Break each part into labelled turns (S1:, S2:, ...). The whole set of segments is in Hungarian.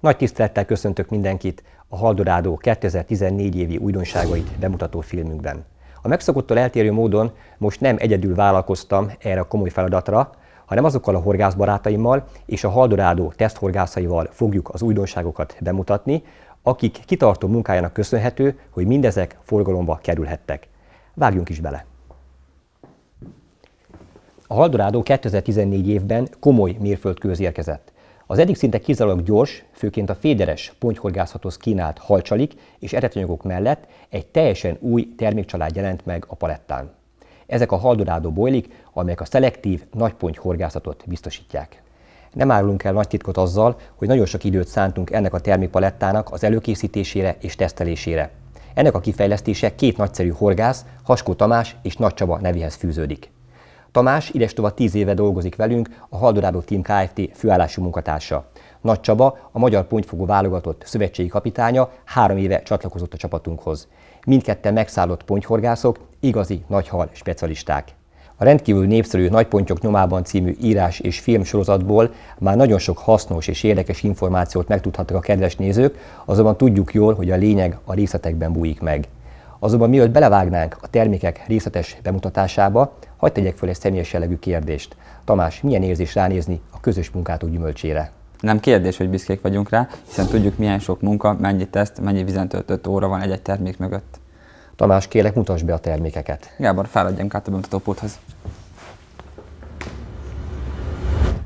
S1: Nagy tisztelettel köszöntök mindenkit a Haldorádó 2014 évi újdonságait bemutató filmünkben. A megszokottól eltérő módon most nem egyedül vállalkoztam erre a komoly feladatra, hanem azokkal a horgászbarátaimmal és a Haldorádó teszthorgászaival fogjuk az újdonságokat bemutatni, akik kitartó munkájának köszönhető, hogy mindezek forgalomba kerülhettek. Vágjunk is bele! A Haldorádó 2014 évben komoly mérföldkőhöz érkezett. Az eddig szinte kizárólag gyors, főként a féderes pontyhorgászathoz kínált halcsalik és eredetanyagok mellett egy teljesen új termékcsalád jelent meg a palettán. Ezek a Haldorádó bojlik, amelyek a szelektív nagypontyhorgászatot biztosítják. Nem árulunk el nagy titkot azzal, hogy nagyon sok időt szántunk ennek a termékpalettának az előkészítésére és tesztelésére. Ennek a kifejlesztése két nagyszerű horgász, Haskó Tamás és Nagy Csaba nevéhez fűződik. Tamás idestova 10 éve dolgozik velünk, a Haldorádó Team Kft. Főállású munkatársa. Nagy Csaba, a magyar pontyfogó válogatott szövetségi kapitánya, 3 éve csatlakozott a csapatunkhoz. Mindketten megszállott pontyhorgászok, igazi nagyhal specialisták. A rendkívül népszerű Nagypontyok nyomában című írás és film sorozatból már nagyon sok hasznos és érdekes információt megtudhattak a kedves nézők, azonban tudjuk jól, hogy a lényeg a részletekben bújik meg. Azonban mielőtt belevágnánk a termékek részletes bemutatásába, hadd tegyek föl egy személyes jellegű kérdést. Tamás, milyen érzés ránézni a közös munkátok gyümölcsére?
S2: Nem kérdés, hogy büszkék vagyunk rá, hiszen tudjuk, milyen sok munka, mennyi teszt, mennyi vizen töltött óra van egy-egy termék mögött.
S1: Tamás, kérlek, mutasd be a termékeket.
S2: Gábor, fáradjunk át a bemutatópulthoz.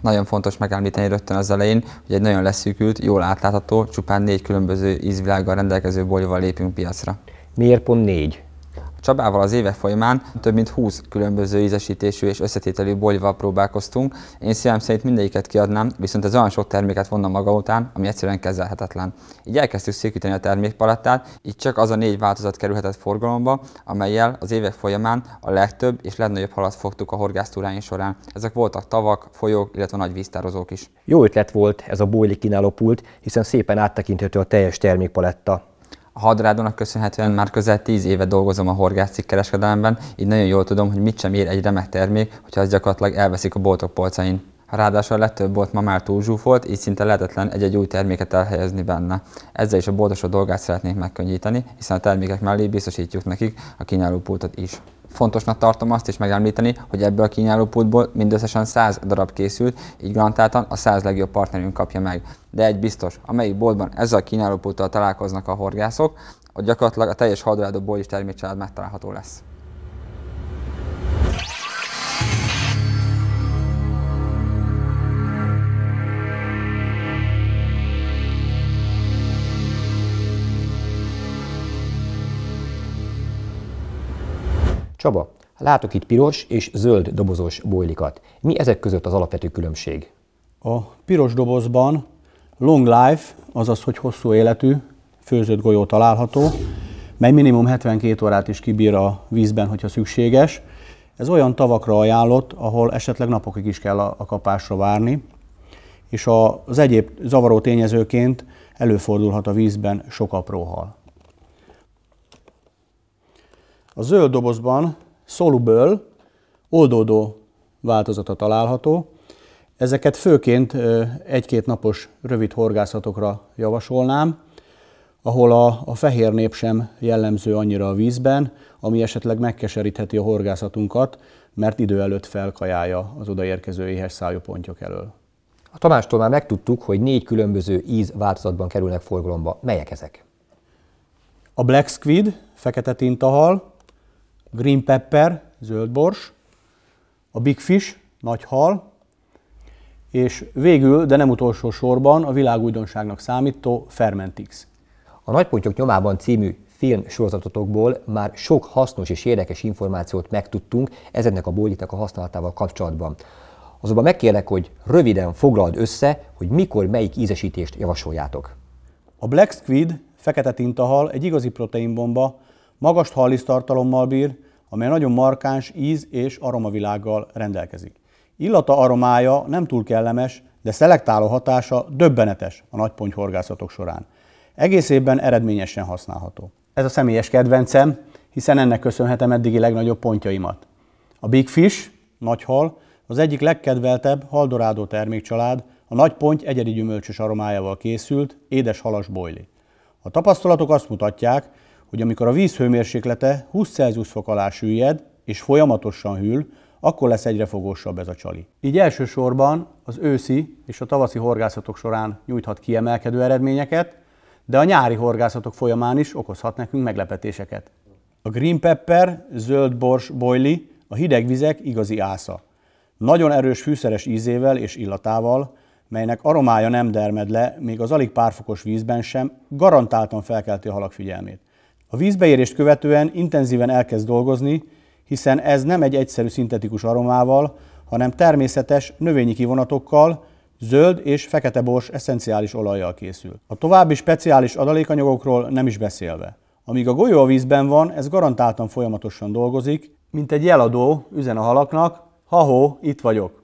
S2: Nagyon fontos megemlíteni rögtön az elején, hogy egy nagyon leszűkült, jól átlátható, csupán 4 különböző ízvilággal rendelkező bolyval lépünk piacra.
S1: Miért pont 4?
S2: Csabával az évek folyamán több mint 20 különböző ízesítésű és összetételű bolyval próbálkoztunk. Én szívem szerint mindegyiket kiadnám, viszont ez olyan sok terméket vonna maga után, ami egyszerűen kezelhetetlen. Így elkezdtük szűkíteni a termékpalettát, így csak az a 4 változat kerülhetett forgalomba, amellyel az évek folyamán a legtöbb és legnagyobb halat fogtuk a horgásztúráink során. Ezek voltak tavak, folyók, illetve nagy víztározók is.
S1: Jó ötlet volt ez a bojlik kínálópult, hiszen szépen áttekinthető a teljes termékpaletta.
S2: A Haldorádónak köszönhetően már közel 10 éve dolgozom a horgászcikkereskedelemben, így nagyon jól tudom, hogy mit sem ér egy remek termék, hogyha az gyakorlatilag elveszik a boltok polcain. Ráadásul a legtöbb bolt ma már túlzsúfolt, így szinte lehetetlen egy-egy új terméket elhelyezni benne. Ezzel is a boltosok dolgát szeretnénk megkönnyíteni, hiszen a termékek mellé biztosítjuk nekik a kínálópultot is. Fontosnak tartom azt is megemlíteni, hogy ebből a kínálópultból mindösszesen 100 darab készült, így garantáltan a 100 legjobb partnerünk kapja meg. De egy biztos, amelyik boltban ezzel a kínálópulttal találkoznak a horgászok, ott gyakorlatilag a teljes Haldorádó bojlis termékcsalád megtalálható lesz.
S1: Csaba, látok itt piros és zöld dobozos bojlikat. Mi ezek között az alapvető különbség?
S3: A piros dobozban long life, azaz hogy hosszú életű főzött golyó található, mely minimum 72 órát is kibír a vízben, hogyha szükséges. Ez olyan tavakra ajánlott, ahol esetleg napokig is kell a kapásra várni, és az egyéb zavaró tényezőként előfordulhat a vízben sok apró hal. A zöld dobozban soluble, oldódó változata található. Ezeket főként 1-2 napos rövid horgászatokra javasolnám, ahol a fehér nép sem jellemző annyira a vízben, ami esetleg megkeserítheti a horgászatunkat, mert idő előtt felkajálja az odaérkező éhes szájú pontyok elől.
S1: A Tamástól már megtudtuk, hogy 4 különböző íz változatban kerülnek forgalomba. Melyek ezek?
S3: A black squid, fekete tintahal, green pepper, zöldbors, a big fish, nagy hal, és végül, de nem utolsó sorban a világújdonságnak számító Fermentix.
S1: A Nagypontyok nyomában című film sorozatotokból már sok hasznos és érdekes információt megtudtunk ezeknek a bojliknak a használatával kapcsolatban. Azonban megkérlek, hogy röviden foglald össze, hogy mikor melyik ízesítést javasoljátok.
S3: A black squid, fekete tintahal egy igazi proteinbomba, magas hallisztartalommal bír, amely nagyon markáns íz- és aromavilággal rendelkezik. Illata, aromája nem túl kellemes, de szelektáló hatása döbbenetes a nagypontyhorgászatok során. Egész évben eredményesen használható. Ez a személyes kedvencem, hiszen ennek köszönhetem eddigi legnagyobb pontyaimat. A Big Fish, nagy hal, az egyik legkedveltebb Haldorádó termékcsalád a nagy ponty egyedi gyümölcsös aromájával készült, édes halas bojli. A tapasztalatok azt mutatják, hogy amikor a víz hőmérséklete 20 Celsius fok alá süllyed és folyamatosan hűl, akkor lesz egyre fogósabb ez a csali. Így elsősorban az őszi és a tavaszi horgászatok során nyújthat kiemelkedő eredményeket, de a nyári horgászatok folyamán is okozhat nekünk meglepetéseket. A green pepper, zöld bors bojli a hideg vizek igazi ásza. Nagyon erős fűszeres ízével és illatával, melynek aromája nem dermed le, még az alig pár fokos vízben sem, garantáltan felkelti a halak figyelmét. A vízbeérést követően intenzíven elkezd dolgozni, hiszen ez nem egy egyszerű szintetikus aromával, hanem természetes növényi kivonatokkal, zöld és fekete bors eszenciális olajjal készül. A további speciális adalékanyagokról nem is beszélve. Amíg a golyó a vízben van, ez garantáltan folyamatosan dolgozik, mint egy jeladó üzen a halaknak, ha-hó, itt vagyok.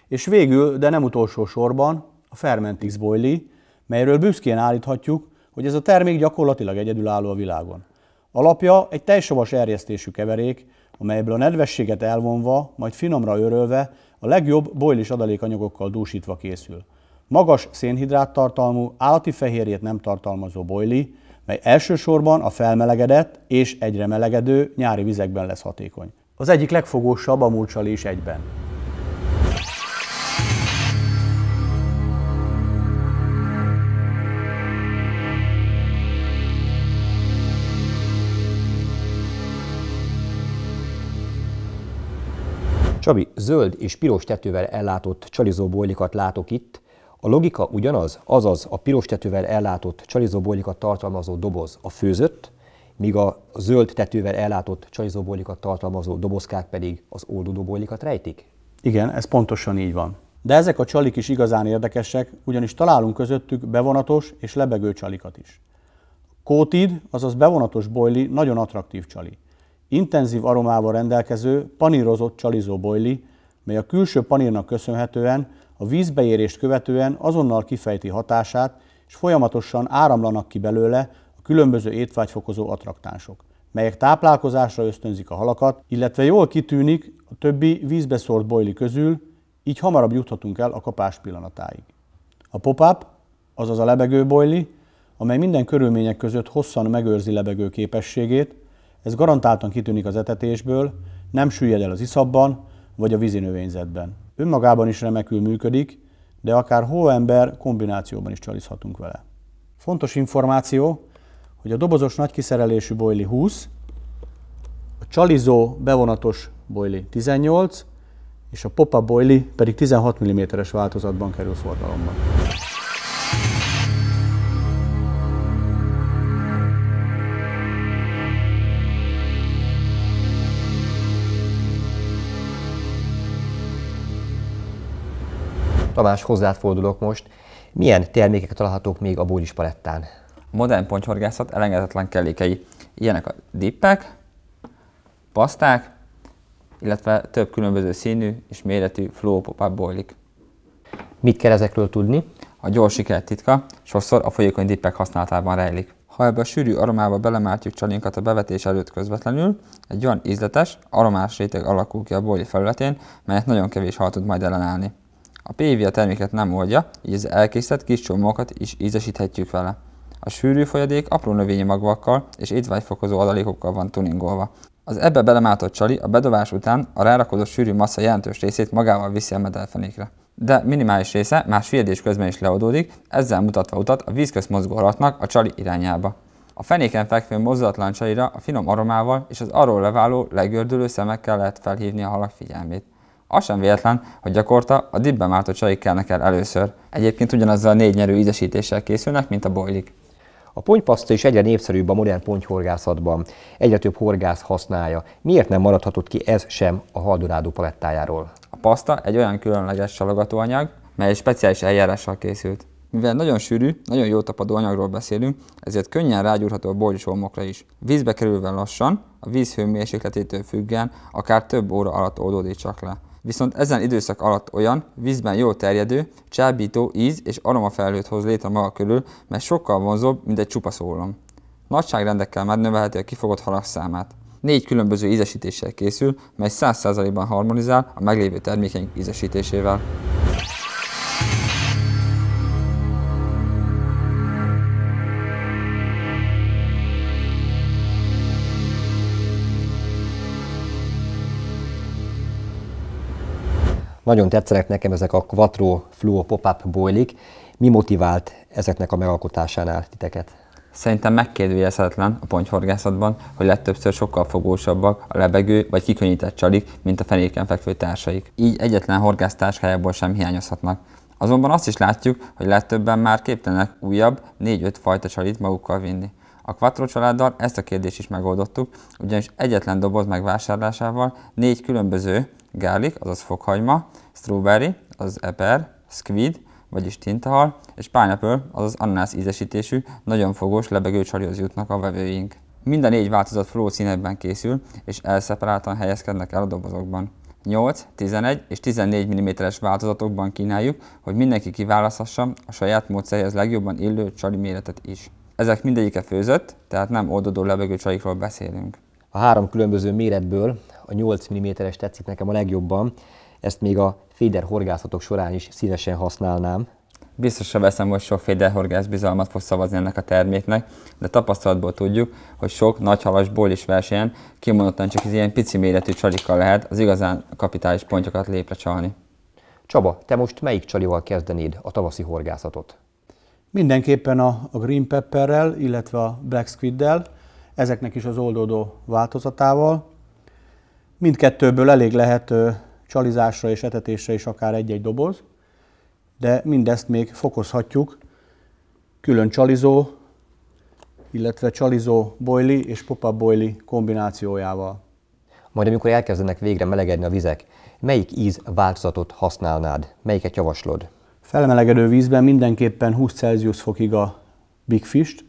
S3: És végül, de nem utolsó sorban, a Fermentix bojli, melyről büszkén állíthatjuk, hogy ez a termék gyakorlatilag egyedülálló a világon. Alapja egy tejsavas erjesztésű keverék, amelyből a nedvességet elvonva, majd finomra őrölve, a legjobb bojlis adalékanyagokkal dúsítva készül. Magas szénhidrát tartalmú, állati fehérjét nem tartalmazó bojli, mely elsősorban a felmelegedett és egyre melegedő nyári vizekben lesz hatékony. Az egyik legfogósabb a múlcsali is egyben.
S1: Csabi, zöld és piros tetővel ellátott csalizó bojlikat látok itt. A logika ugyanaz, azaz a piros tetővel ellátott csalizó bojlikat tartalmazó doboz a főzött, míg a zöld tetővel ellátott csalizó bojlikat tartalmazó dobozkák pedig az oldódó bojlikat rejtik?
S3: Igen, ez pontosan így van. De ezek a csalik is igazán érdekesek, ugyanis találunk közöttük bevonatos és lebegő csalikat is. Coated, azaz bevonatos bojli nagyon attraktív csali. Intenzív aromával rendelkező, panírozott csalizó bojli, mely a külső panírnak köszönhetően a vízbeérést követően azonnal kifejti hatását, és folyamatosan áramlanak ki belőle a különböző étvágyfokozó attraktánsok, melyek táplálkozásra ösztönzik a halakat, illetve jól kitűnik a többi vízbe szórt bojli közül, így hamarabb juthatunk el a kapás pillanatáig. A pop-up, azaz a lebegő bojli, amely minden körülmények között hosszan megőrzi lebegő képességét, ez garantáltan kitűnik az etetésből, nem süllyed el az iszapban vagy a vízinövényzetben. Önmagában is remekül működik, de akár hóember kombinációban is csalizhatunk vele. Fontos információ, hogy a dobozos nagykiszerelésű bojli 20, a csalizó bevonatos bojli 18, és a pop-up bojli pedig 16 mm-es változatban kerül forgalomba.
S1: Tamás, hozzád fordulok most. Milyen termékek találhatók még a bojlis palettán?
S2: A modern pontyhorgászat elengedhetetlen kellékei. Ilyenek a dippek, paszták, illetve több különböző színű és méretű flow pop-up bojlik.
S1: Mit kell ezekről tudni?
S2: A gyors siker titka sokszor a folyékony dippek használatában rejlik. Ha ebbe a sűrű aromába belemártjuk csalinkat a bevetés előtt közvetlenül, egy olyan ízletes, aromás réteg alakul ki a bojli felületén, melyet nagyon kevés hal tud majd ellenállni. A PV a terméket nem oldja, így az elkészített kis csomagokat is ízesíthetjük vele. A sűrű folyadék apró növényi magvakkal és étvágyfokozó adalékokkal van tuningolva. Az ebbe belemártott csali a bedobás után a rárakodott sűrű massza jelentős részét magával viszi a medelfenékre. De minimális része már süllyedés közben is leoldódik, ezzel mutatva utat a vízközt mozgó halatnak a csali irányába. A fenéken fekvő mozdulatlan csalira a finom aromával és az arról leváló legördülő szemekkel lehet felhívni a halak figyelmét. Az sem véletlen, hogy gyakorta a dipbe mártott csalik kelnek el először. Egyébként ugyanazzal a 4 nyerő ízesítéssel készülnek, mint a bojlik.
S1: A pontypaszta is egyre népszerűbb a modern pontyhorgászatban. Egyre több horgász használja. Miért nem maradhatott ki ez sem a Haldorado palettájáról?
S2: A paszta egy olyan különleges csalogatóanyag, mely egy speciális eljárással készült. Mivel nagyon sűrű, nagyon jó tapadó anyagról beszélünk, ezért könnyen rágyúrható a bojlis olmokra is. Vízbe kerülve lassan, a víz hőmérsékletétől függően akár több óra alatt oldódik csak le. Viszont ezen időszak alatt olyan, vízben jól terjedő, csábító íz és aromafelhőt hoz létre maga körül, mely sokkal vonzóbb, mint egy csupa szólom. Nagyságrendekkel megnövelheti a kifogott halak számát. 4 különböző ízesítéssel készül, mely 100%-ban harmonizál a meglévő termékeink ízesítésével.
S1: Nagyon tetszenek nekem ezek a Quattro Fluo Pop-up boilik. Mi motivált ezeknek a megalkotásánál titeket?
S2: Szerintem megkérdőjelezhetetlen a pontyhorgászatban, hogy legtöbbször sokkal fogósabbak a lebegő vagy kikönnyített csalik, mint a fenéken fekvő társaik. Így egyetlen horgász táskájából sem hiányozhatnak. Azonban azt is látjuk, hogy legtöbben már képtelenek újabb, 4-5 fajta csalit magukkal vinni. A Quattro családdal ezt a kérdést is megoldottuk, ugyanis egyetlen doboz megvásárlásával 4 különböző garlic, azaz fokhagyma, strawberry, azaz eper, squid, vagyis tintahal, és pineapple, azaz ananász ízesítésű, nagyon fogós lebegő csalihoz jutnak a vevőink. Mind a 4 változat fluo színekben készül, és elszeparáltan helyezkednek el a dobozokban. 8, 11 és 14 mm-es változatokban kínáljuk, hogy mindenki kiválaszthassa a saját módszeréhez legjobban illő csali méretet is. Ezek mindegyike főzött, tehát nem oldódó lebegő csalikról beszélünk.
S1: A 3 különböző méretből a 8 mm-es tetszik nekem a legjobban, ezt még a féder horgászatok során is szívesen használnám.
S2: Biztosra veszem, hogy sok féderhorgász bizalmat fog szavazni ennek a terméknek, de tapasztalatból tudjuk, hogy sok nagyhalas bólis versenyen kimondottan csak az ilyen pici méretű csalikkal lehet az igazán kapitális pontyokat lépre csalni.
S1: Csaba, te most melyik csalival kezdenéd a tavaszi horgászatot?
S3: Mindenképpen a Green Pepperrel, illetve a Black Squiddel, ezeknek is az oldódó változatával. Mindkettőből elég lehet csalizásra és etetésre is akár egy-egy doboz, de mindezt még fokozhatjuk külön csalizó, illetve csalizó boili és pop-up boili kombinációjával.
S1: Majd amikor elkezdenek végre melegedni a vizek, melyik íz változatot használnád? Melyiket javaslod?
S3: Felmelegedő vízben mindenképpen 20 Celsius fokig a Big Fish-t,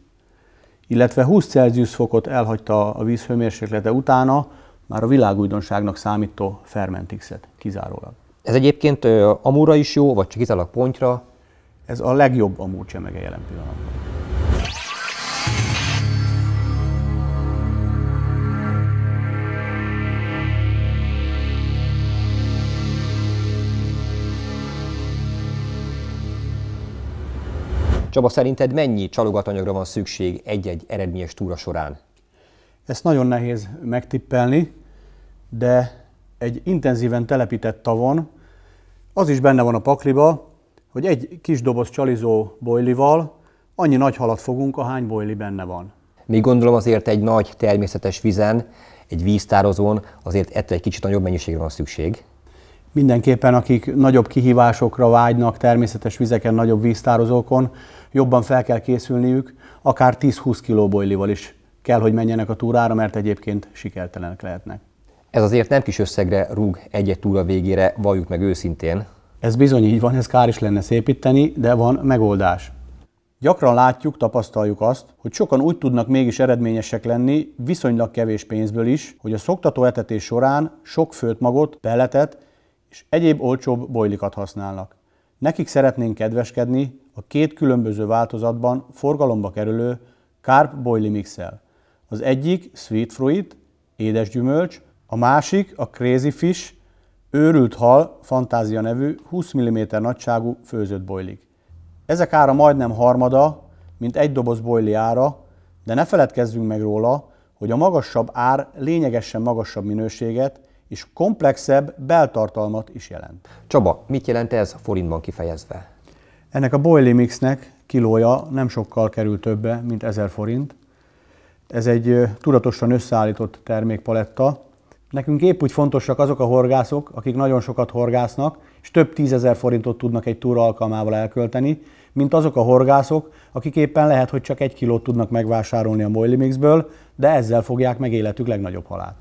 S3: illetve 20 Celsius fokot elhagyta a víz hőmérséklete utána már a világújdonságnak számító Fermentixet kizárólag.
S1: Ez egyébként amúra is jó, vagy csak kizárólag pontyra?
S3: Ez a legjobb amúr csemege jelen pillanatban.
S1: Csaba, szerinted mennyi csalogatanyagra van szükség egy-egy eredményes túra során?
S3: Ezt nagyon nehéz megtippelni, de egy intenzíven telepített tavon az is benne van a pakliba, hogy egy kis doboz csalizó boilival annyi nagy halat fogunk, ahány boili benne van.
S1: Még gondolom azért egy nagy természetes vizen, egy víztározón azért ettől egy kicsit nagyobb mennyiségre van szükség.
S3: Mindenképpen, akik nagyobb kihívásokra vágynak, természetes vizeken, nagyobb víztározókon, jobban fel kell készülniük, akár 10-20 kg boilival is kell, hogy menjenek a túrára, mert egyébként sikertelenek lehetnek.
S1: Ez azért nem kis összegre rúg egy-egy túra végére, valljuk meg őszintén.
S3: Ez bizony így van, ez kár is lenne szépíteni, de van megoldás. Gyakran látjuk, tapasztaljuk azt, hogy sokan úgy tudnak mégis eredményesek lenni, viszonylag kevés pénzből is, hogy a szoktató etetés során sok főtt magot, pelletet és egyéb olcsóbb boilikat használnak. Nekik szeretnénk kedveskedni a 2 különböző változatban forgalomba kerülő Carp Boili Mix-el. Az egyik Sweet Fruit, édes gyümölcs, a másik a Crazy Fish, őrült hal, fantázia nevű 20 mm nagyságú főzött boilik. Ezek ára majdnem harmada, mint egy doboz boili ára, de ne feledkezzünk meg róla, hogy a magasabb ár lényegesen magasabb minőséget és komplexebb beltartalmat is jelent.
S1: Csaba, mit jelent ez forintban kifejezve?
S3: Ennek a boili mixnek kilója nem sokkal kerül többe, mint 1000 forint. Ez egy tudatosan összeállított termékpaletta. Nekünk épp úgy fontosak azok a horgászok, akik nagyon sokat horgásznak, és több 10 000 forintot tudnak egy túra alkalmával elkölteni, mint azok a horgászok, akik éppen lehet, hogy csak 1 kilót tudnak megvásárolni a boili mixből, de ezzel fogják meg életük legnagyobb halát.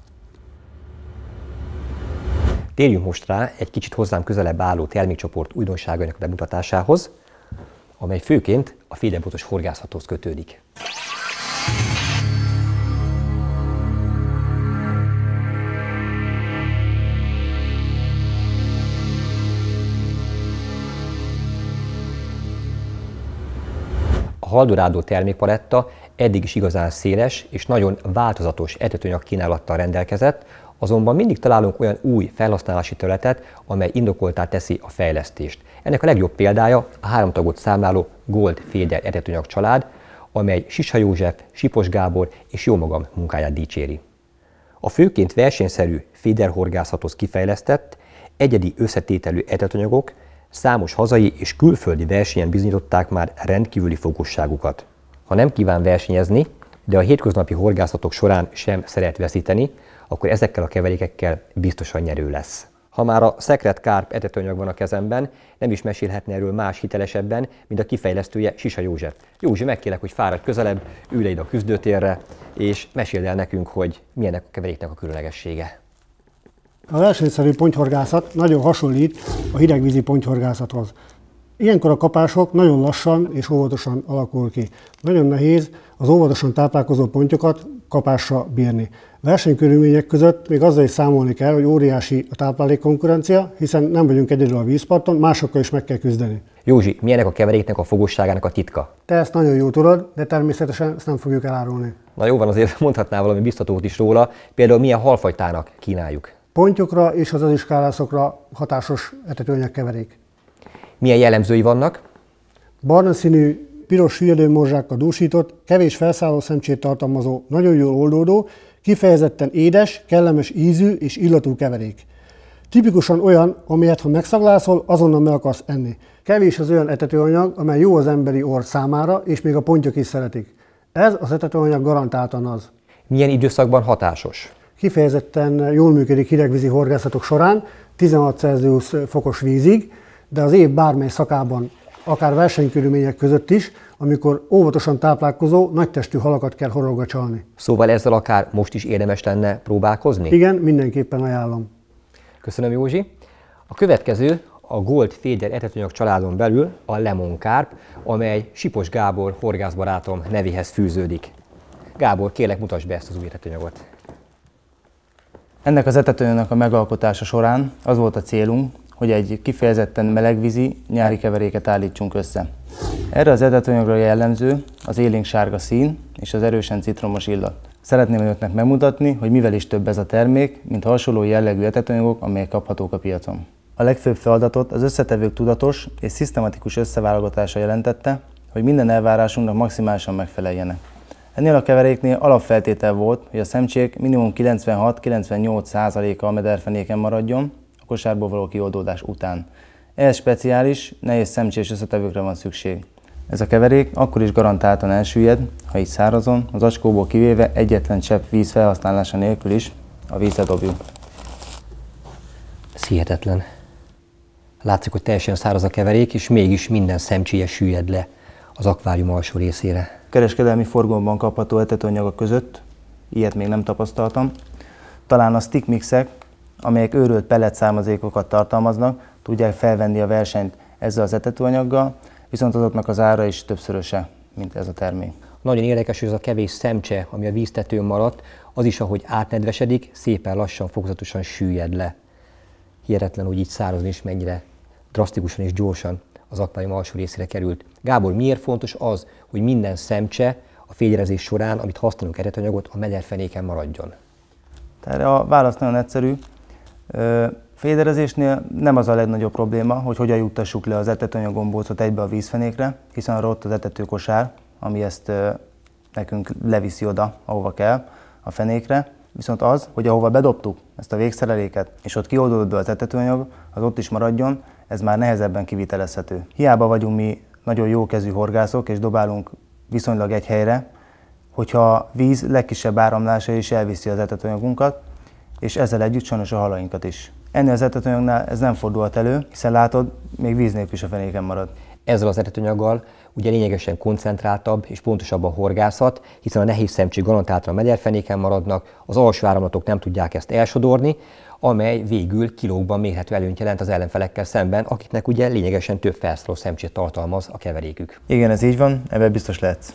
S1: Térjünk most rá egy kicsit hozzám közelebb álló termékcsoport újdonságainak bemutatásához, amely főként a féderbotos horgászathoz kötődik. A Haldorado termékpaletta eddig is igazán széles és nagyon változatos etetőanyag kínálattal rendelkezett, azonban mindig találunk olyan új felhasználási területet, amely indokoltá teszi a fejlesztést. Ennek a legjobb példája a 3 tagot számláló Gold Féder etetőanyag család, amely Sisa József, Sipos Gábor és jómagam munkáját dicséri. A főként versenyszerű féderhorgászathoz kifejlesztett, egyedi összetételű etetanyagok számos hazai és külföldi versenyen bizonyították már rendkívüli fogosságukat. Ha nem kíván versenyezni, de a hétköznapi horgászatok során sem szeret veszíteni, akkor ezekkel a keverékekkel biztosan nyerő lesz. Ha már a Secret Carp etetőanyag van a kezemben, nem is mesélhetne erről más hitelesebben, mint a kifejlesztője, Sisa József. Józsi, megkérlek, hogy fáradj közelebb, ülj le ide a küzdőtérre, és meséld el nekünk, hogy milyennek a keveréknek a különlegessége.
S4: A versenyszerű pontyhorgászat nagyon hasonlít a hidegvízi pontyhorgászathoz. Ilyenkor a kapások nagyon lassan és óvatosan alakul ki. Nagyon nehéz az óvatosan táplálkozó pontyokat kapásra bírni. Versenykörülmények között még azzal is számolni kell, hogy óriási a táplálékkonkurencia, hiszen nem vagyunk egyedül a vízparton, másokkal is meg kell küzdeni.
S1: Józsi, milyennek a keveréknek a fogosságának a titka?
S4: Te ezt nagyon jól tudod, de természetesen ezt nem fogjuk elárulni.
S1: Na jó van, azért mondhatnál valami biztatót is róla, például milyen halfajtának kínáljuk.
S4: Pontyokra és az aziskálászokra hatásos etetőanyag keverék.
S1: Milyen jellemzői vannak?
S4: Barna színű, piros hüllyedőmorzsákkal dúsított, kevés felszálló szemcsét tartalmazó, nagyon jól oldódó, kifejezetten édes, kellemes ízű és illatú keverék. Tipikusan olyan, amelyet ha megszaglászol, azonnal meg akarsz enni. Kevés az olyan etetőanyag, amely jó az emberi orr számára, és még a pontyok is szeretik. Ez az etetőanyag garantáltan az.
S1: Milyen időszakban hatásos?
S4: Kifejezetten jól működik hidegvízi horgászatok során, 16 Celsius fokos vízig, de az év bármely szakában, akár versenykörülmények között is, amikor óvatosan táplálkozó, nagytestű halakat kell horogacsalni.
S1: Szóval ezzel akár most is érdemes lenne próbálkozni?
S4: Igen, mindenképpen ajánlom.
S1: Köszönöm, Józsi. A következő a Gold Feeder etetőanyag családon belül a Lemon Carp, amely Sipos Gábor horgászbarátom nevéhez fűződik. Gábor, kérlek, mutasd be ezt az új etetőanyagot.
S5: Ennek az etetőanyagnak a megalkotása során az volt a célunk, hogy egy kifejezetten melegvízi nyári keveréket állítsunk össze. Erre az etetőanyagra jellemző az élénk sárga szín és az erősen citromos illat. Szeretném önöknek megmutatni, hogy mivel is több ez a termék, mint hasonló jellegű etetőanyagok, amelyek kaphatók a piacon. A legfőbb feladatot az összetevők tudatos és szisztematikus összeválogatása jelentette, hogy minden elvárásunknak maximálisan megfeleljenek. Ennél a keveréknél alapfeltétel volt, hogy a szemcsék minimum 96-98%-a a mederfenéken maradjon a kosárból való kioldódás után. Ehhez speciális, nehéz szemcsés összetevőkre van szükség. Ez a keverék akkor is garantáltan elsüllyed, ha így szárazon, az acskóból kivéve egyetlen csepp víz felhasználása nélkül is a vízre dobjuk.
S1: Ez hihetetlen. Látszik, hogy teljesen száraz a keverék, és mégis minden szemcséje süllyed le az akvárium alsó részére.
S5: Kereskedelmi forgalomban kapható etetőanyagok között ilyet még nem tapasztaltam. Talán a stick mixek, amelyek őrölt pellet származékokat tartalmaznak, tudják felvenni a versenyt ezzel az etetőanyaggal, viszont azoknak az ára is többszöröse, mint ez a termék.
S1: Nagyon érdekes, hogy ez a kevés szemcse, ami a víztetőn maradt, az is, ahogy átnedvesedik, szépen lassan, fokozatosan süllyed le. Hihetetlen, hogy így szárazni is mennyire drasztikusan és gyorsan az akvárium alsó részére került. Gábor, miért fontos az, hogy minden szemcse a féderezés során, amit használunk eredetanyagot, a mederfenéken maradjon?
S5: Erre a válasz nagyon egyszerű. Féderezésnél nem az a legnagyobb probléma, hogy hogyan juttassuk le az etetőanyaggombócot egybe a vízfenékre, hiszen arra ott az etetőkosár, ami ezt nekünk leviszi oda, ahova kell, a fenékre. Viszont az, hogy ahova bedobtuk ezt a végszereléket, és ott kioldódott be az etetőanyag, az ott is maradjon, ez már nehezebben kivitelezhető. Hiába vagyunk mi nagyon jókezű horgászok, és dobálunk viszonylag egy helyre, hogyha a víz legkisebb áramlása is elviszi az etetőanyagunkat, és ezzel együtt sajnos a halainkat is. Ennél az etetőanyagnál ez nem fordulhat elő, hiszen látod, még víz nélkül is a fenéken marad.
S1: Ezzel az etetőanyaggal ugye lényegesen koncentráltabb és pontosabb a horgászat, hiszen a nehéz szemcsék garantáltan a mederfenéken maradnak, az alsó áramlatok nem tudják ezt elsodorni, amely végül kilókban mérhető előnyt jelent az ellenfelekkel szemben, akiknek ugye lényegesen több felszóló szemcsét tartalmaz a keverékük.
S5: Igen, ez így van, ebben biztos lehetsz.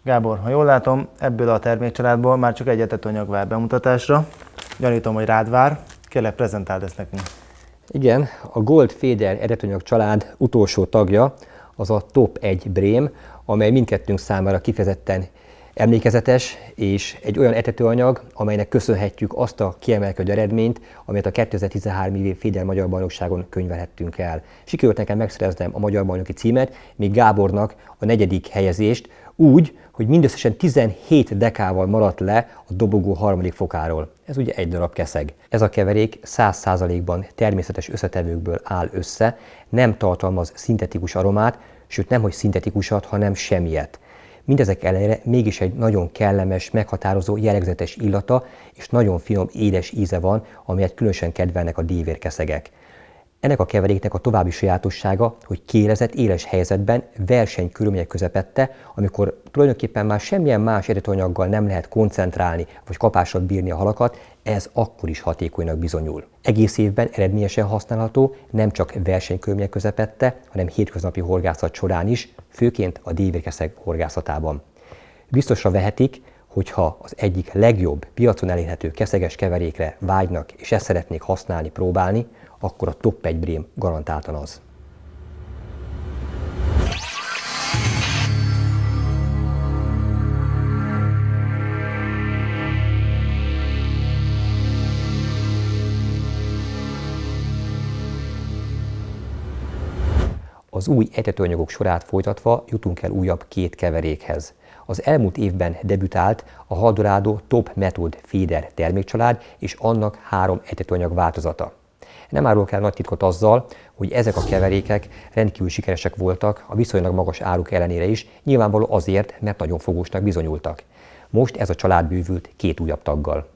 S5: Gábor, ha jól látom, ebből a termékcsaládból már csak egy etetőanyag vár bemutatásra. Gyanítom, hogy rád vár. Kérlek, prezentáld ezt nekünk.
S1: Igen, a Gold Feeder etetőanyag család utolsó tagja az a Top 1 brém, amely mindkettőnk számára kifejezetten Emlékezetes, és egy olyan etetőanyag, amelynek köszönhetjük azt a kiemelkedő eredményt, amelyet a 2013 évi Féder Magyar Bajnokságon könyvelhettünk el. Sikerült nekem megszereznem a magyar bajnoki címet, még Gábornak a 4. helyezést, úgy, hogy mindösszesen 17 dekával maradt le a dobogó 3. fokáról. Ez ugye egy darab keszeg. Ez a keverék 100%-ban természetes összetevőkből áll össze, nem tartalmaz szintetikus aromát, sőt nemhogy szintetikusat, hanem semmiet. Mindezek ellenére mégis egy nagyon kellemes, meghatározó, jellegzetes illata és nagyon finom, édes íze van, amelyet különösen kedvelnek a dévérkeszegek. Ennek a keveréknek a további sajátossága, hogy kiélezett éles helyzetben, versenykörülmények közepette, amikor tulajdonképpen már semmilyen más etetőanyaggal nem lehet koncentrálni vagy kapással bírni a halakat, ez akkor is hatékonynak bizonyul. Egész évben eredményesen használható, nem csak versenykörülmények közepette, hanem hétköznapi horgászat során is, főként a dévérkeszeg horgászatában. Biztosra vehetik, hogyha az egyik legjobb piacon elérhető keszeges keverékre vágynak, és ezt szeretnék használni, próbálni, akkor a top 1 brém garantáltan az. Az új etetőanyagok sorát folytatva jutunk el újabb 2 keverékhez. Az elmúlt évben debütált a Haldorado Top Method Feeder termékcsalád és annak 3 etetőanyag változata. Nem árulok el nagy titkot azzal, hogy ezek a keverékek rendkívül sikeresek voltak a viszonylag magas áruk ellenére is, nyilvánvaló azért, mert nagyon fogósnak bizonyultak. Most ez a család bővült 2 újabb taggal.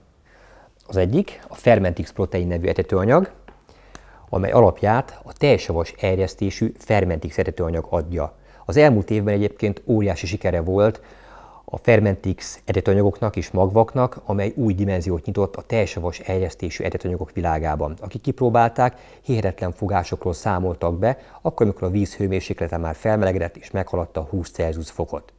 S1: Az egyik a Fermentix Protein nevű etetőanyag, amely alapját a teljesavas erjesztésű Fermentix etetőanyag adja. Az elmúlt évben egyébként óriási sikere volt a Fermentix etetőanyagoknak és magvaknak, amely új dimenziót nyitott a teljesavas erjesztésű etetőanyagok világában. Akik kipróbálták, hihetetlen fogásokról számoltak be, akkor, amikor a víz hőmérséklete már felmelegedett és meghaladta 20 Celsius fokot.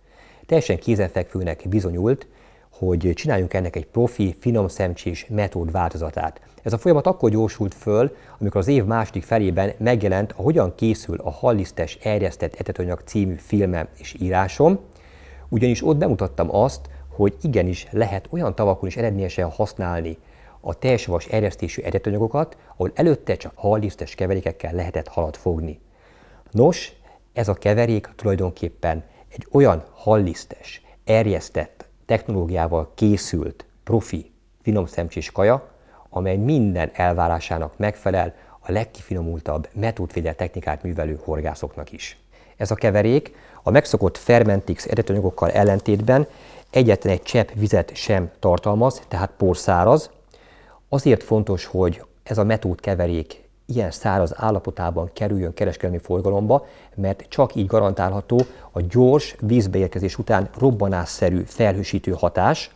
S1: Teljesen kézenfekvőnek bizonyult, hogy csináljunk ennek egy profi, finom szemcsés metód változatát. Ez a folyamat akkor gyorsult föl, amikor az év második felében megjelent a Hogyan készül a hallisztes erjesztett etetőanyag című filmem és írásom, ugyanis ott bemutattam azt, hogy igenis lehet olyan tavakon is eredményesen használni a teljesavas erjesztésű etetőanyagokat, ahol előtte csak hallisztes keverékekkel lehetett halat fogni. Nos, ez a keverék tulajdonképpen egy olyan hallisztes, erjesztett technológiával készült profi, finom szemcsés kaja, amely minden elvárásának megfelel a legkifinomultabb metódféder technikát művelő horgászoknak is. Ez a keverék a megszokott Fermentix etetőanyagokkal ellentétben egyetlen egy csepp vizet sem tartalmaz, tehát porszáraz. Azért fontos, hogy ez a metód keverék ilyen száraz állapotában kerüljön kereskedelmi forgalomba, mert csak így garantálható a gyors vízbeérkezés után robbanásszerű felhősítő hatás.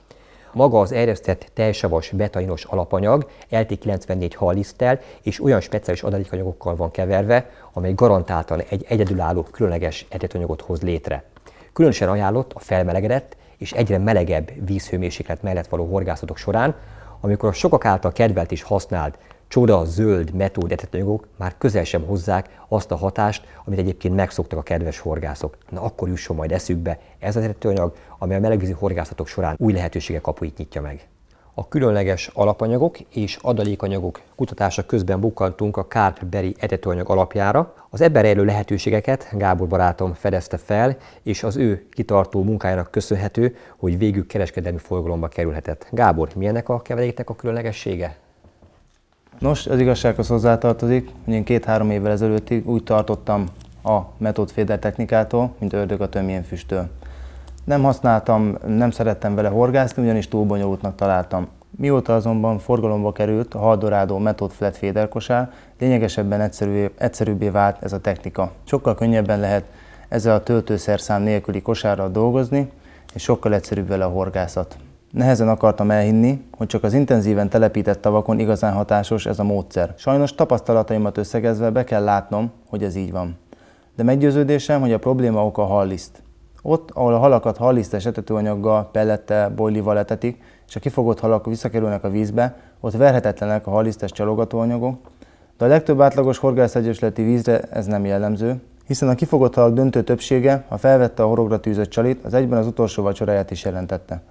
S1: Maga az erjesztett teljesavas betainos alapanyag LT94 halliszttel és olyan speciális adalékanyagokkal van keverve, amely garantáltan egy egyedülálló, különleges etetőanyagot hoz létre. Különösen ajánlott a felmelegedett és egyre melegebb vízhőmérséklet mellett való horgászatok során, amikor a sokak által kedvelt és használt csoda zöld metód etetőanyagok már közel sem hozzák azt a hatást, amit egyébként megszoktak a kedves horgászok. Na akkor jusson majd eszükbe ez az etetőanyag, amely a melegvízi horgászatok során új lehetőségek kapuit nyitja meg. A különleges alapanyagok és adalékanyagok kutatása közben bukkantunk a Carp-Berry etetőanyag alapjára. Az ebben rejlő lehetőségeket Gábor barátom fedezte fel, és az ő kitartó munkájának köszönhető, hogy végül kereskedelmi forgalomba kerülhetett. Gábor, mi ennek a keveréknek a különlegessége?
S5: Nos, az igazsághoz hozzátartozik, hogy én 2-3 évvel ezelőttig úgy tartottam a metódféder technikától, mint ördög a tömjén füsttől. Nem használtam, nem szerettem vele horgászni, ugyanis túl bonyolultnak találtam. Mióta azonban forgalomba került a Haldorado Method Flat Feeder kosár, lényegesebben egyszerűbbé vált ez a technika. Sokkal könnyebben lehet ezzel a töltőszerszám nélküli kosárral dolgozni, és sokkal egyszerűbb vele a horgászat. Nehezen akartam elhinni, hogy csak az intenzíven telepített tavakon igazán hatásos ez a módszer. Sajnos tapasztalataimat összegezve be kell látnom, hogy ez így van. De meggyőződésem, hogy a probléma oka a halliszt. Ott, ahol a halakat hallisztes etetőanyaggal, pellettel, bojlival etetik, és a kifogott halak visszakerülnek a vízbe, ott verhetetlenek a hallisztes csalogatóanyagok, de a legtöbb átlagos horgászegyesületi vízre ez nem jellemző, hiszen a kifogott halak döntő többsége, ha felvette a horogra tűzött csalit, az egyben az utolsó vacsoráját is jelentette.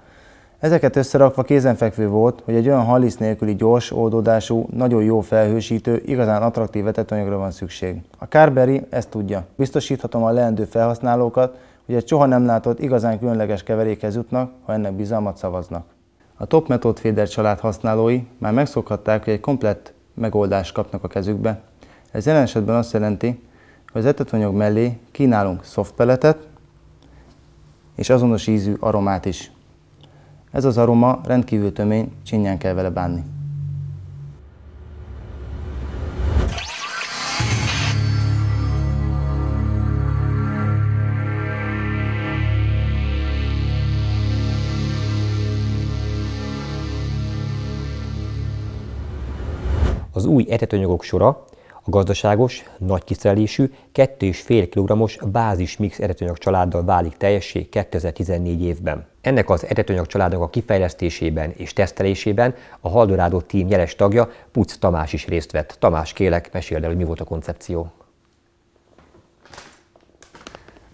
S5: Ezeket összerakva kézenfekvő volt, hogy egy olyan hallisz nélküli gyors, oldódású, nagyon jó felhősítő, igazán attraktív etetőanyagra van szükség. A Carberry ezt tudja. Biztosíthatom a leendő felhasználókat, hogy egy soha nem látott, igazán különleges keverékhez jutnak, ha ennek bizalmat szavaznak. A Top Method Feeder család használói már megszokhatták, hogy egy komplett megoldást kapnak a kezükbe. Ez jelen esetben azt jelenti, hogy az etetőanyag mellé kínálunk soft pelletet és azonos ízű aromát is. Ez az aroma rendkívül tömény, csinyán kell vele bánni.
S1: Az új etetőanyagok sora a gazdaságos, nagy kiszerelésű, 2,5 kg-os bázismix etetőanyag családdal válik teljessé 2014 évben. Ennek az etetőanyag családnak a kifejlesztésében és tesztelésében a Haldorado Team jeles tagja, Pucz Tamás is részt vett. Tamás, kérlek, meséld el, hogy mi volt a koncepció.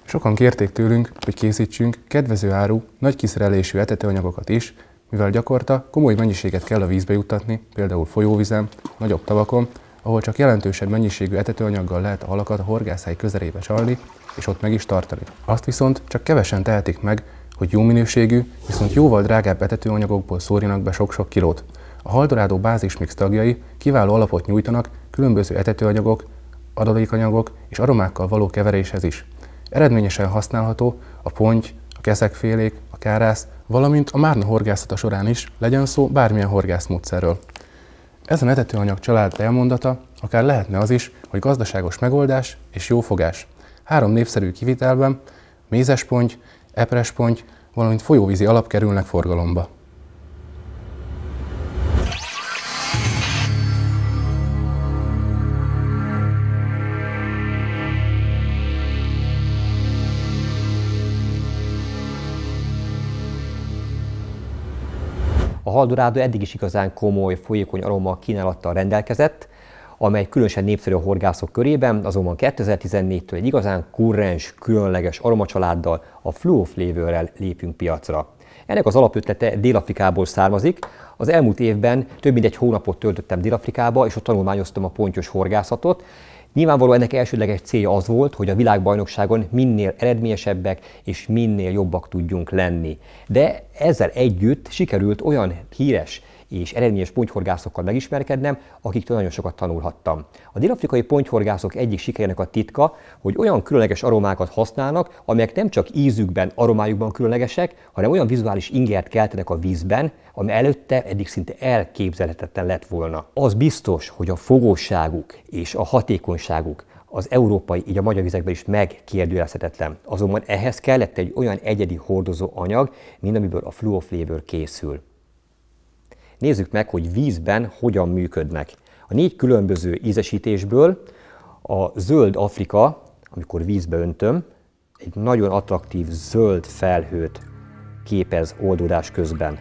S6: Sokan kérték tőlünk, hogy készítsünk kedvező áru, nagy kiszerelésű etetőanyagokat is, mivel gyakorta komoly mennyiséget kell a vízbe juttatni, például folyóvizen, nagyobb tavakon, ahol csak jelentősebb mennyiségű etetőanyaggal lehet a halakat a horgászhely közelébe csalni, és ott meg is tartani. Azt viszont csak kevesen tehetik meg, hogy jó minőségű, viszont jóval drágább etetőanyagokból szórjanak be sok-sok kilót. A Haldorado bázismix tagjai kiváló alapot nyújtanak különböző etetőanyagok, adalékanyagok és aromákkal való keveréshez is. Eredményesen használható a ponty, a keszegfélék, a kárász, valamint a márna horgászata során is, legyen szó bármilyen horgászmódszerről. Ezen etetőanyag család elmondata akár lehetne az is, hogy gazdaságos megoldás és jó fogás. 3 népszerű kivitelben mézes ponty, epres ponty, valamint folyóvízi alap kerülnek forgalomba.
S1: A Haldorado eddig is igazán komoly, folyékony aroma kínálattal rendelkezett, amely különösen népszerű a horgászok körében, azonban 2014-től egy igazán kurrens, különleges aromacsaláddal, a Fluo Flavorrel lépünk piacra. Ennek az alapötlete Dél-Afrikából származik. Az elmúlt évben több mint egy hónapot töltöttem Dél-Afrikába, és ott tanulmányoztam a pontyos horgászatot. Nyilvánvalóan ennek elsődleges célja az volt, hogy a világbajnokságon minél eredményesebbek és minél jobbak tudjunk lenni. De ezzel együtt sikerült olyan híres és eredményes pontyhorgászokkal megismerkednem, akiktől nagyon sokat tanulhattam. A dél-afrikai pontyhorgászok egyik sikerének a titka, hogy olyan különleges aromákat használnak, amelyek nem csak ízükben, aromájukban különlegesek, hanem olyan vizuális ingert keltenek a vízben, ami előtte eddig szinte elképzelhetetlen lett volna. Az biztos, hogy a fogóságuk és a hatékonyságuk az európai, így a magyar vizekben is megkérdőjelezhetetlen. Azonban ehhez kellett egy olyan egyedi hordozó anyag, mint amiből a Fluo Flavor készül. Nézzük meg, hogy vízben hogyan működnek. A 4 különböző ízesítésből a zöld Afrika, amikor vízbe öntöm, egy nagyon attraktív zöld felhőt képez oldódás közben.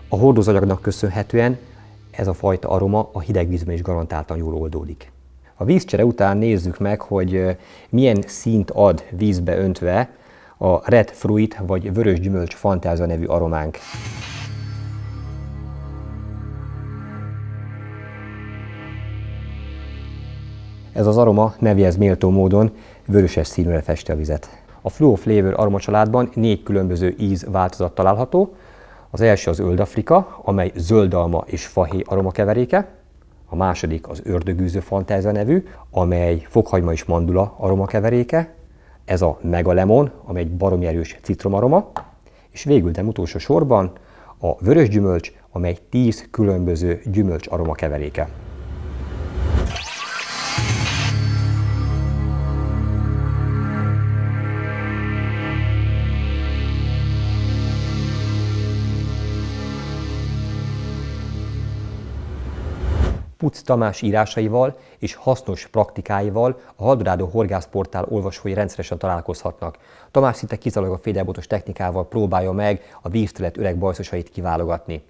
S1: A hordozóanyagnak köszönhetően ez a fajta aroma a hideg vízben is garantáltan jól oldódik. A vízcsere után nézzük meg, hogy milyen színt ad vízbe öntve a Red Fruit vagy vörös gyümölcs fantázia nevű arománk. Ez az aroma nevéhez méltó módon vöröses színűre festi a vizet. A Fluo Flavor aromacsaládban 4 különböző ízváltozat található. Az első az Öld-Afrika, amely zöldalma és fahéj aromakeveréke. A második az Ördögűző fantázia nevű, amely fokhagyma és mandula aromakeveréke. Ez a Megalemon, amely egy baromi erős citromaroma. És végül, de utolsó sorban a vörös gyümölcs, amely 10 különböző gyümölcs aromakeveréke. Pucz Tamás írásaival és hasznos praktikáival a Haldorado horgászportál olvasói rendszeresen találkozhatnak. Tamás szinte kizárólag a fédelbotos technikával próbálja meg a vízterület öreg bajszosait kiválogatni.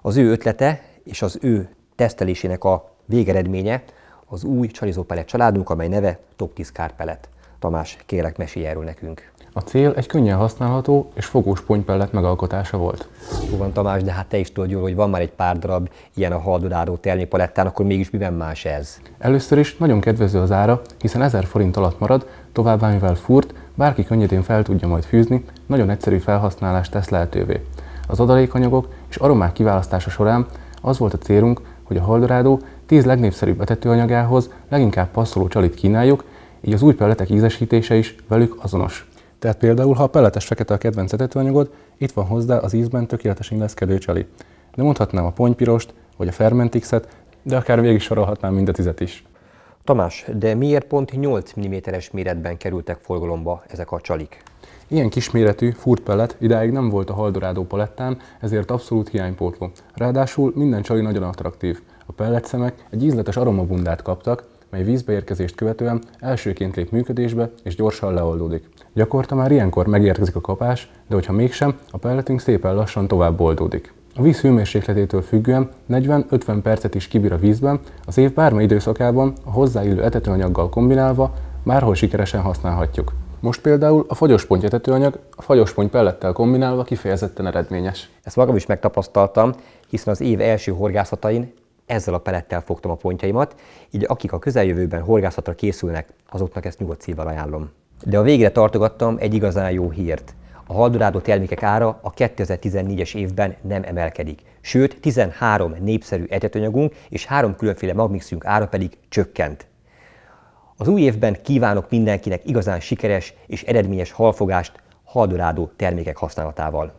S1: Az ő ötlete és az ő tesztelésének a végeredménye az új csarizópellet családunk, amely neve Top 10 Carb Pellet. Tamás, kérlek, mesélj erről nekünk.
S6: A cél egy könnyen használható és fogós ponypellet megalkotása volt.
S1: Jó van, Tamás, de hát te is tudod jól, hogy van már egy pár darab ilyen a Haldorado termékpalettán, akkor mégis miben más ez?
S6: Először is nagyon kedvező az ára, hiszen 1000 forint alatt marad, továbbá mivel furt, bárki könnyedén fel tudja majd fűzni, nagyon egyszerű felhasználást tesz lehetővé. Az adalékanyagok és aromák kiválasztása során az volt a célunk, hogy a Haldorado 10 legnépszerűbb etetőanyagához leginkább passzoló csalit kínáljuk, így az új pelletek ízesítése is velük azonos. Tehát például, ha a pelletes fekete a kedvenc etetőanyagod, itt van hozzá az ízben tökéletesen illeszkedő csali. De mondhatnám a ponypirost, vagy a Fermentixet, de akár végig sorolhatnám mind a 10-et is.
S1: Tamás, de miért pont 8 mm-es méretben kerültek forgalomba ezek a csalik?
S6: Ilyen kisméretű furt pellet idáig nem volt a Haldorado palettán, ezért abszolút hiánypótló. Ráadásul minden csali nagyon attraktív. A pelletszemek egy ízletes aromabundát kaptak, mely vízbeérkezést követően elsőként lép működésbe és gyorsan leoldódik. Gyakorta már ilyenkor megérkezik a kapás, de hogyha mégsem, a pelletünk szépen lassan tovább oldódik. A víz hőmérsékletétől függően 40-50 percet is kibír a vízben, az év bármely időszakában a hozzáillő etetőanyaggal kombinálva bárhol sikeresen használhatjuk. Most például a fagyosponty etetőanyag a fagyosponty pellettel kombinálva kifejezetten eredményes.
S1: Ezt magam is megtapasztaltam, hiszen az év első horgászatain ezzel a pellettel fogtam a pontyaimat, így akik a közeljövőben horgászatra készülnek, azoknak ezt nyugodt szívvel ajánlom. De a végre tartogattam egy igazán jó hírt. A Haldorado termékek ára a 2014-es évben nem emelkedik. Sőt, 13 népszerű etetőanyagunk és 3 különféle magmixünk ára pedig csökkent. Az új évben kívánok mindenkinek igazán sikeres és eredményes halfogást Haldorado termékek használatával.